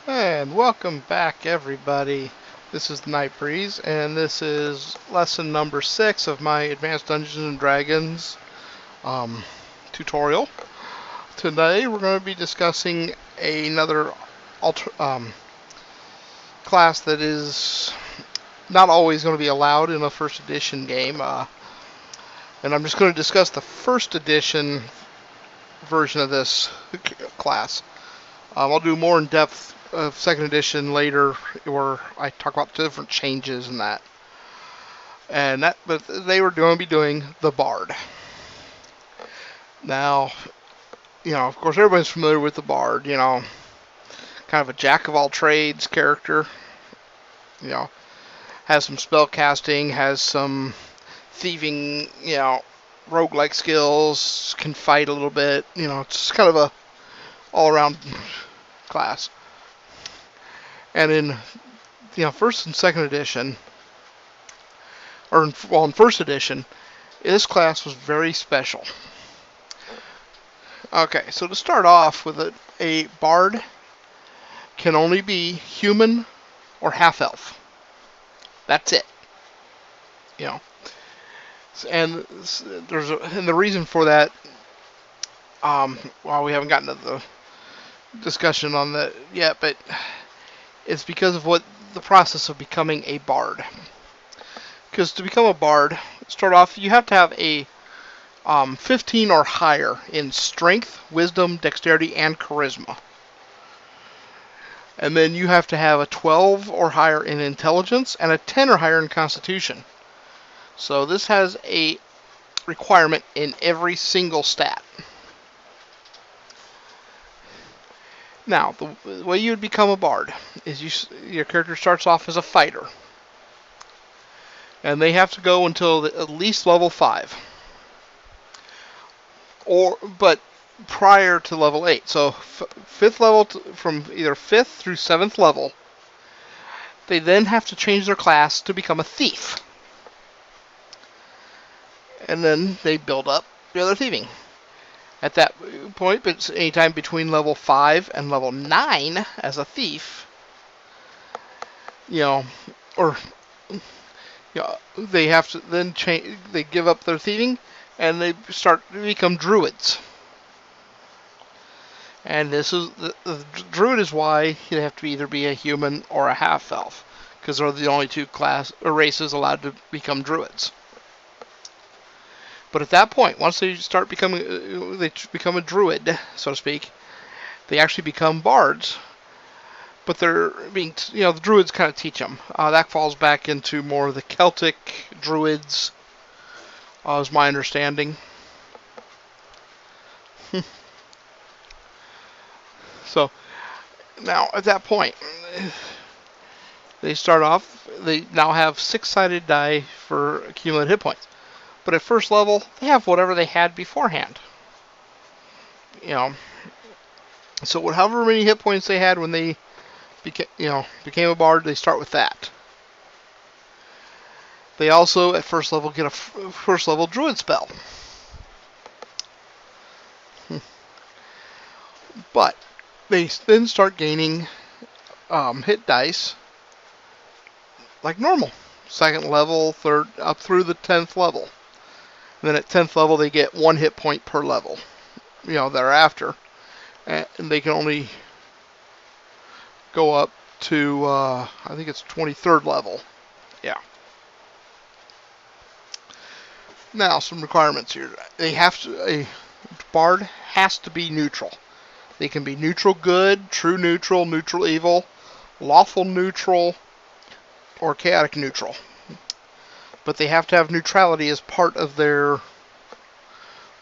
And welcome back, everybody. This is the Night Breeze, and this is lesson number 6 of my Advanced Dungeons and Dragons um, tutorial. Today, we're going to be discussing another class that is not always going to be allowed in a first edition game, and I'm just going to discuss the first edition version of this class. I'll do more in depth of second edition later, where I talk about the different changes and that. But they were going to be doing the Bard. Now, of course, everybody's familiar with the Bard. Kind of a jack of all trades character. Has some spell casting, has some thieving, roguelike skills, can fight a little bit. It's kind of a all-around class. And in first and second edition, in first edition, this class was very special. Okay, so to start off with, a bard can only be human or half-elf. That's it. And the reason for that, we haven't gotten to the discussion on that yet, but it's because of what the process of becoming a bard. Because to become a bard, start off, you have to have a 15 or higher in strength, wisdom, dexterity, and charisma. And then you have to have a 12 or higher in intelligence and a 10 or higher in constitution. So this has a requirement in every single stat. Now, the way you would become a bard is your character starts off as a fighter. And they have to go until at least level 5. But prior to level 8. So 5th level, from either 5th through 7th level, they then have to change their class to become a thief. And then they build up the other thieving. At that point, it's anytime between level 5 and level 9 as a thief, they have to then change. They give up their thieving and they start to become druids. And this is the druid is why you have to either be a human or a half elf, because they're the only two races allowed to become druids. But at that point, once they become a druid, so to speak, they actually become bards. But they're being, the druids kind of teach them. That falls back into more of the Celtic druids, is my understanding. So, now at that point, they start off, they now have 6-sided die for accumulated hit points. But at first level, they have whatever they had beforehand. So however many hit points they had when they became a bard, they start with that. They also, at first level, get a first level druid spell. But they then start gaining hit dice like normal. Second level, third, up through the 10th level. And then at 10th level, they get 1 hit point per level, thereafter. And they can only go up to, I think it's 23rd level. Yeah. Now, some requirements here. A bard has to be neutral. They can be neutral good, true neutral, neutral evil, lawful neutral, or chaotic neutral. But they have to have neutrality as part of their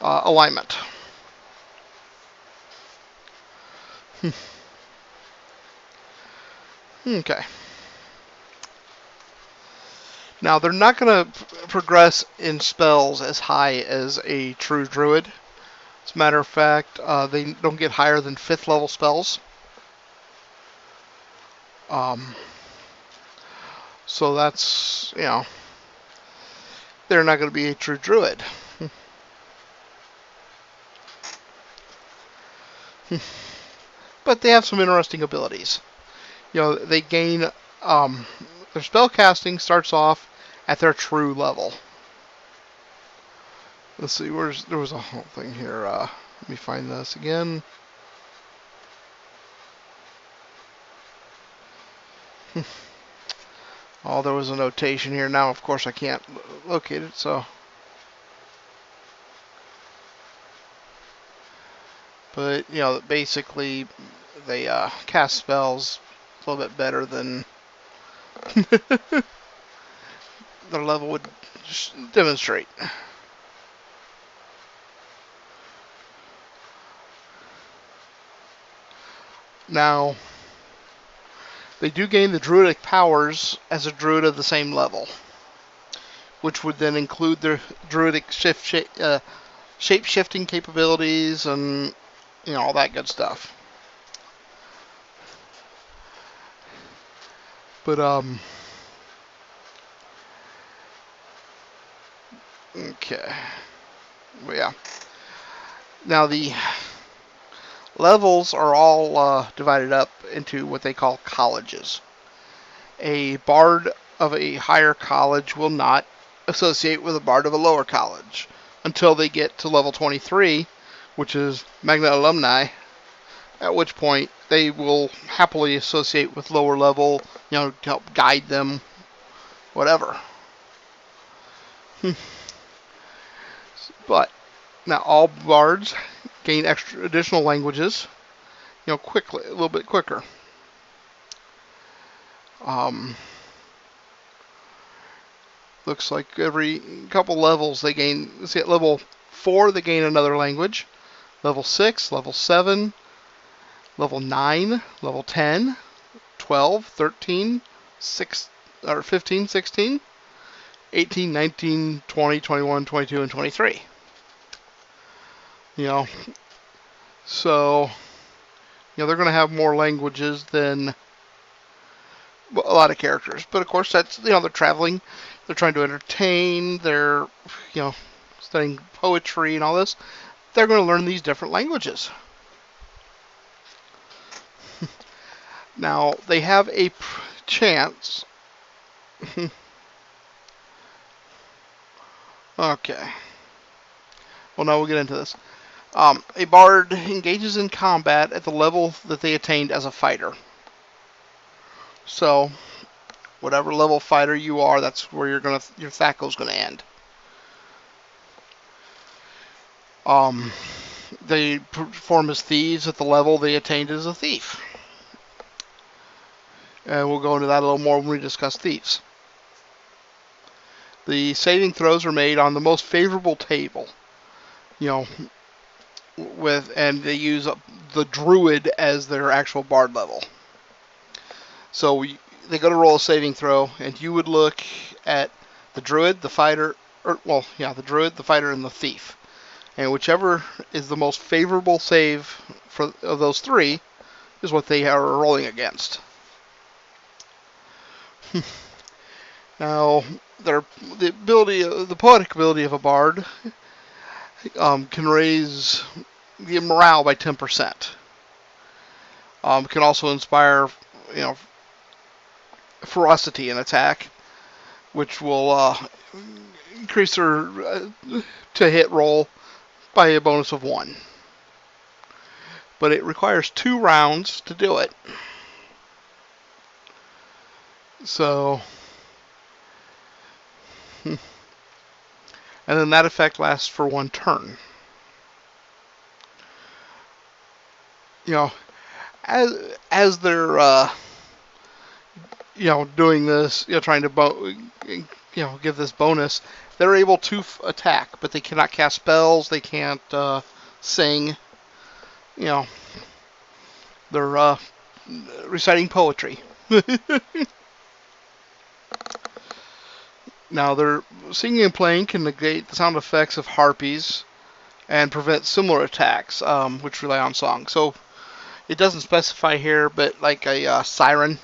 alignment. Okay. Now, they're not going to progress in spells as high as a true druid. As a matter of fact, they don't get higher than 5th level spells. So that's, they're not going to be a true druid. But they have some interesting abilities. They gain their spell casting starts off at their true level. Let's see, there was a whole thing here. Let me find this again. Oh, there was a notation here. Now, of course, I can't locate it, so. But, basically, they cast spells a little bit better than their level would demonstrate. Now, they do gain the druidic powers as a druid of the same level, which would then include their druidic shape-shifting capabilities and all that good stuff. But okay, well, yeah. Now the levels are all divided up into what they call colleges. A bard of a higher college will not associate with a bard of a lower college until they get to level 23, which is Magna Alumni, at which point they will happily associate with lower level, to help guide them, whatever. But now all bards gain additional languages, quickly, a little bit quicker. Looks like every couple levels they gain. See, at level 4 they gain another language. Level 6, level 7, level 9, level 10, 12, 13, 6, or 15, 16, 18, 19, 20, 21, 22, and 23. So, they're going to have more languages than a lot of characters. But of course, that's, they're traveling, they're trying to entertain, they're, studying poetry and all this. They're going to learn these different languages. Now, they have a chance. Okay. Well, now we'll get into this. A bard engages in combat at the level that they attained as a fighter. So, whatever level fighter you are, that's where your THAC0's going to end. They perform as thieves at the level they attained as a thief. And we'll go into that a little more when we discuss thieves. The saving throws are made on the most favorable table. And they use the druid as their actual bard level. So they go to roll a saving throw, and you would look at the druid, the fighter, the druid, the fighter, and the thief. And whichever is the most favorable save of those three is what they are rolling against. Now, the poetic ability of a bard can raise the morale by 10%. Can also inspire, ferocity in attack, which will increase their to hit roll by a bonus of 1. But it requires 2 rounds to do it. So, and then that effect lasts for 1 turn. As they're doing this, trying to give this bonus, they're able to attack, but they cannot cast spells, they can't sing. They're reciting poetry. Now, their singing and playing can negate the sound effects of harpies and prevent similar attacks, which rely on song. So, it doesn't specify here, but like a siren,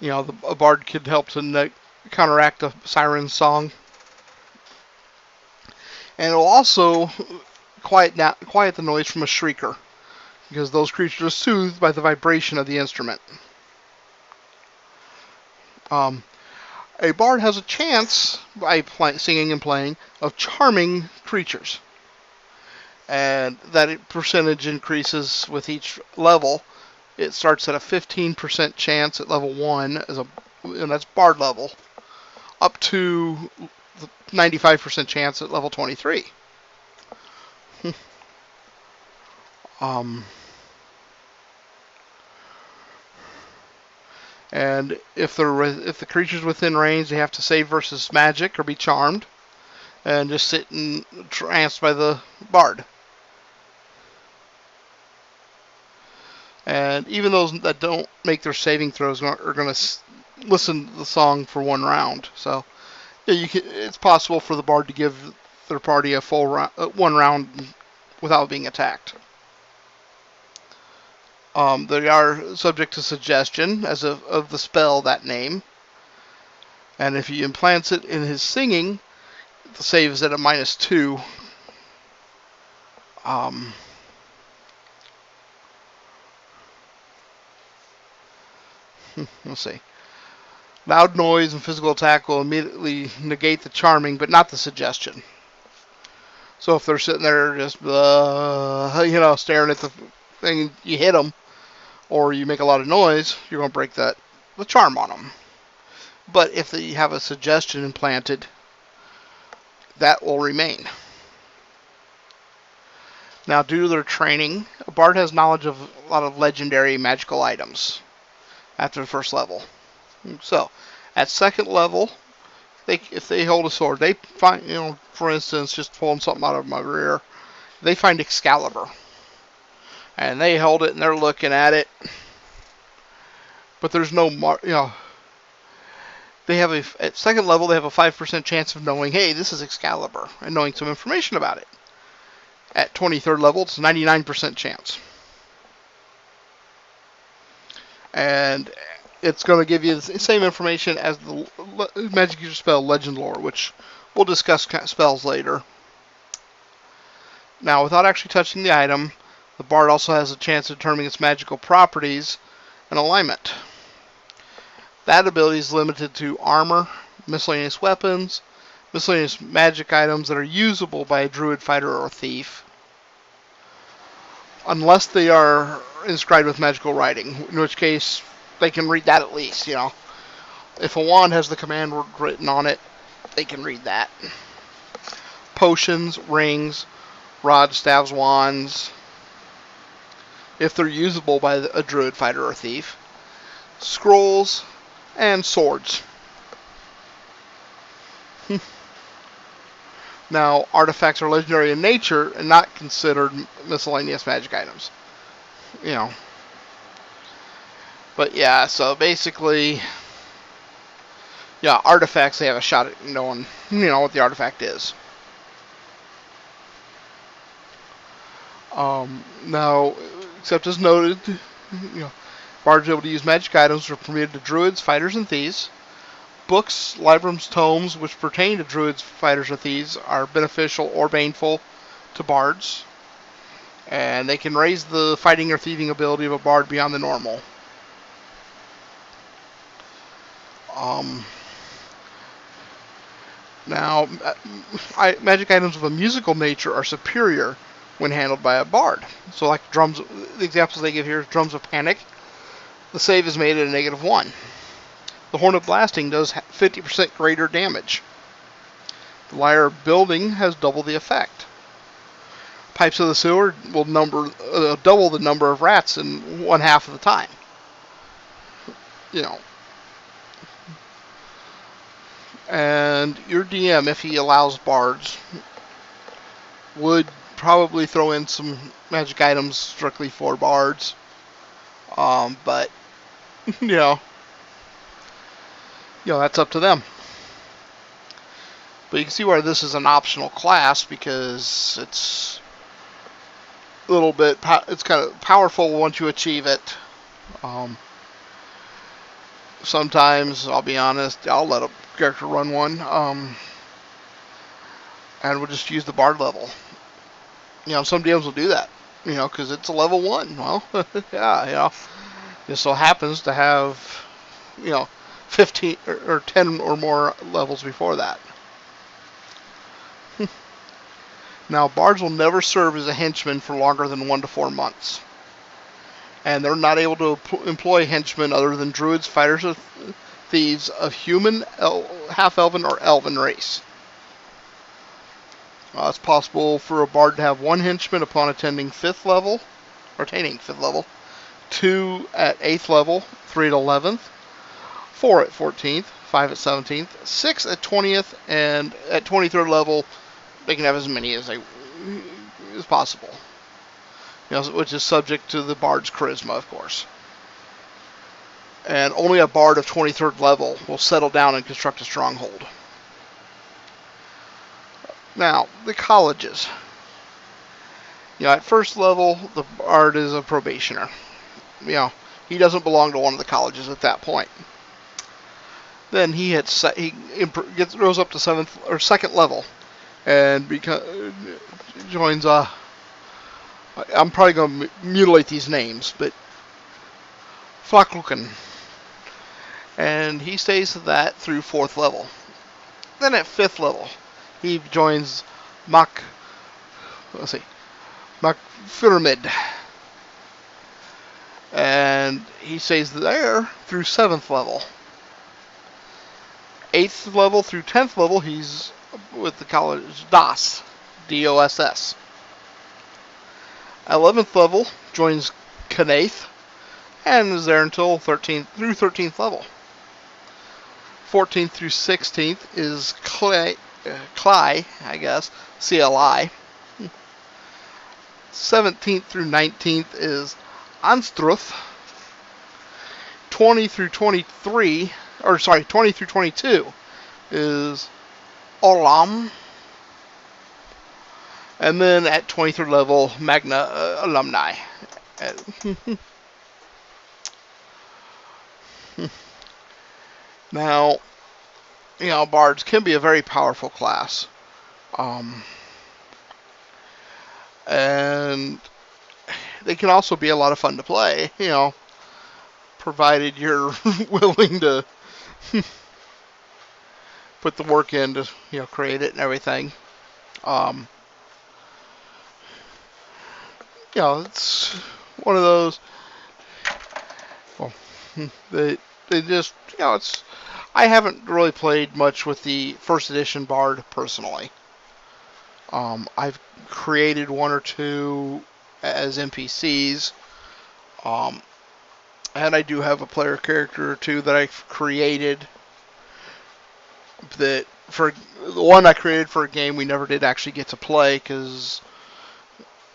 a bard could help to counteract a siren song. And it'll also quiet the noise from a shrieker, because those creatures are soothed by the vibration of the instrument. Um, a bard has a chance, by singing and playing, of charming creatures. And that percentage increases with each level. It starts at a 15% chance at level 1, and that's bard level, up to the 95% chance at level 23. um, and if the creature's within range, they have to save versus magic or be charmed, and just sit and tranced by the bard. And even those that don't make their saving throws are going to listen to the song for one round. So yeah, it's possible for the bard to give their party a full one round without being attacked. They are subject to suggestion of the spell, that name. And if he implants it in his singing, the save is at a -2. Let's see. Loud noise and physical attack will immediately negate the charming, but not the suggestion. So if they're sitting there just, staring at the thing, you hit them, or you make a lot of noise, you're going to break the charm on them. But if you have a suggestion implanted, that will remain. Now, due to their training, a bard has knowledge of a lot of legendary magical items after the first level. So, at second level, if they hold a sword, they find, for instance, just pulling something out of my rear, they find Excalibur. And they hold it and they're looking at it. But there's no, they have at second level, they have a 5% chance of knowing, hey, this is Excalibur, and knowing some information about it. At 23rd level, it's a 99% chance. And it's going to give you the same information as the magic user spell Legend Lore, which we'll discuss spells later. Now, without actually touching the item, the bard also has a chance of determining its magical properties and alignment. That ability is limited to armor, miscellaneous weapons, miscellaneous magic items that are usable by a druid, fighter, or thief, unless they are inscribed with magical writing, in which case they can read that at least, If a wand has the command word written on it, they can read that. Potions, rings, rods, staves, wands, if they're usable by a druid, fighter, or thief. Scrolls, and swords. Now, artifacts are legendary in nature and not considered miscellaneous magic items. But yeah, so basically, artifacts, they have a shot at knowing, what the artifact is. Now, except as noted, bards able to use magic items are permitted to druids, fighters, and thieves. Books, librams, tomes, which pertain to druids, fighters, or thieves, are beneficial or baneful to bards. And they can raise the fighting or thieving ability of a bard beyond the normal. Now, magic items of a musical nature are superior when handled by a bard. So like drums, the examples they give here is drums of panic. The save is made at a -1. The Horn of Blasting does 50% greater damage. The Lyre of Building has double the effect. Pipes of the Sewer will double the number of rats in 1/2 of the time. And your DM, if he allows bards, would probably throw in some magic items strictly for bards. But, that's up to them. But you can see where this is an optional class because it's a little bit, it's kind of powerful once you achieve it. Sometimes, I'll be honest, I'll let a character run one, and we'll just use the bard level. Some DMs will do that, because it's a level 1. Well, yeah, This so happens to have, 15 or 10 or more levels before that. Now, bards will never serve as a henchman for longer than 1 to 4 months. And they're not able to employ henchmen other than druids, fighters, or thieves of human, half-elven, or elven race. It's possible for a bard to have 1 henchman upon attaining 5th level, 2 at 8th level, 3 at 11th, 4 at 14th, 5 at 17th, 6 at 20th, and at 23rd level, they can have as many as possible. Which is subject to the bard's charisma, of course. And only a bard of 23rd level will settle down and construct a stronghold. Now, the colleges. At first level, the bard is a probationer. He doesn't belong to one of the colleges at that point. Then he goes up to 7th or 2nd level and joins I'm probably going to mutilate these names, but Flakluken. And he stays at that through 4th level. Then at 5th level, he joins Macpyramid. And he stays there through 7th level. 8th level through 10th level, he's with the college DOS. D-O-S-S. 11th level joins Kanaith and is there until 13th level. 14th through 16th is Cly, I guess, CLI. 17th through 19th is Anstruth. 20 through 22 is Olam. And then at 23rd level, Magna Alumni. Now, bards can be a very powerful class. And they can also be a lot of fun to play, provided you're willing to put the work in to, create it and everything. It's one of those. Well, they just, it's. I haven't really played much with the 1st edition Bard personally. I've created 1 or 2 as NPCs. And I do have a player character or 2 that I've created. That for the one I created for a game we never did actually get to play because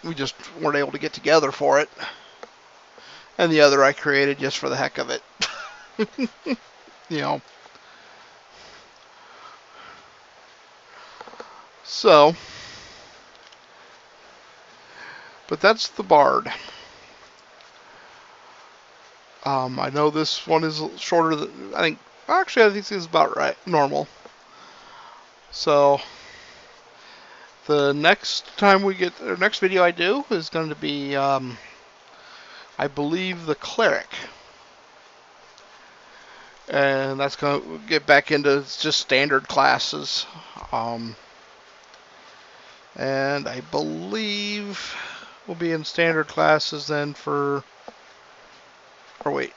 we just weren't able to get together for it. And the other I created just for the heck of it. So, but that's the Bard. I know this one is shorter than, I think this is about right, normal. So, the next video I do is going to be, I believe, the Cleric. And that's going to get back into just standard classes. And I believe we'll be in standard classes then for... We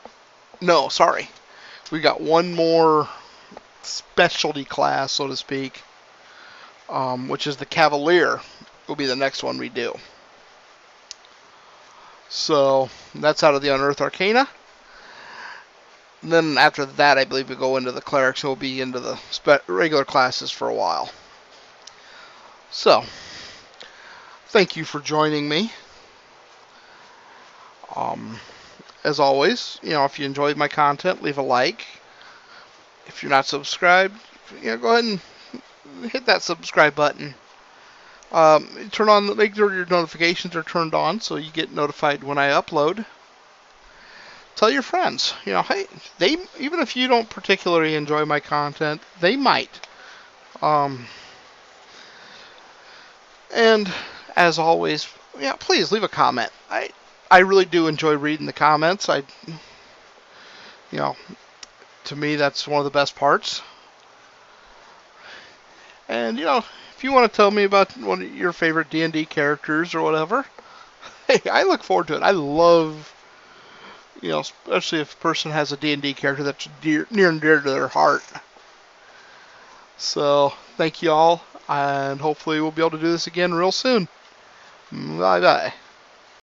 got one more specialty class, so to speak, which is the Cavalier, will be the next one we do. So, that's out of the Unearthed Arcana. And then after that, I believe we'll go into the Clerics, so we'll be into the regular classes for a while. So, thank you for joining me. As always, if you enjoyed my content, leave a like. If you're not subscribed, go ahead and hit that subscribe button. Make sure your notifications are turned on so you get notified when I upload. Tell your friends, hey, even if you don't particularly enjoy my content, they might. And as always, please leave a comment. I really do enjoy reading the comments. To me, that's one of the best parts. And, if you want to tell me about one of your favorite D&D characters or whatever, hey, I look forward to it. I love, especially if a person has a D&D character that's near and dear to their heart. So, thank you all, and hopefully we'll be able to do this again real soon. Bye-bye.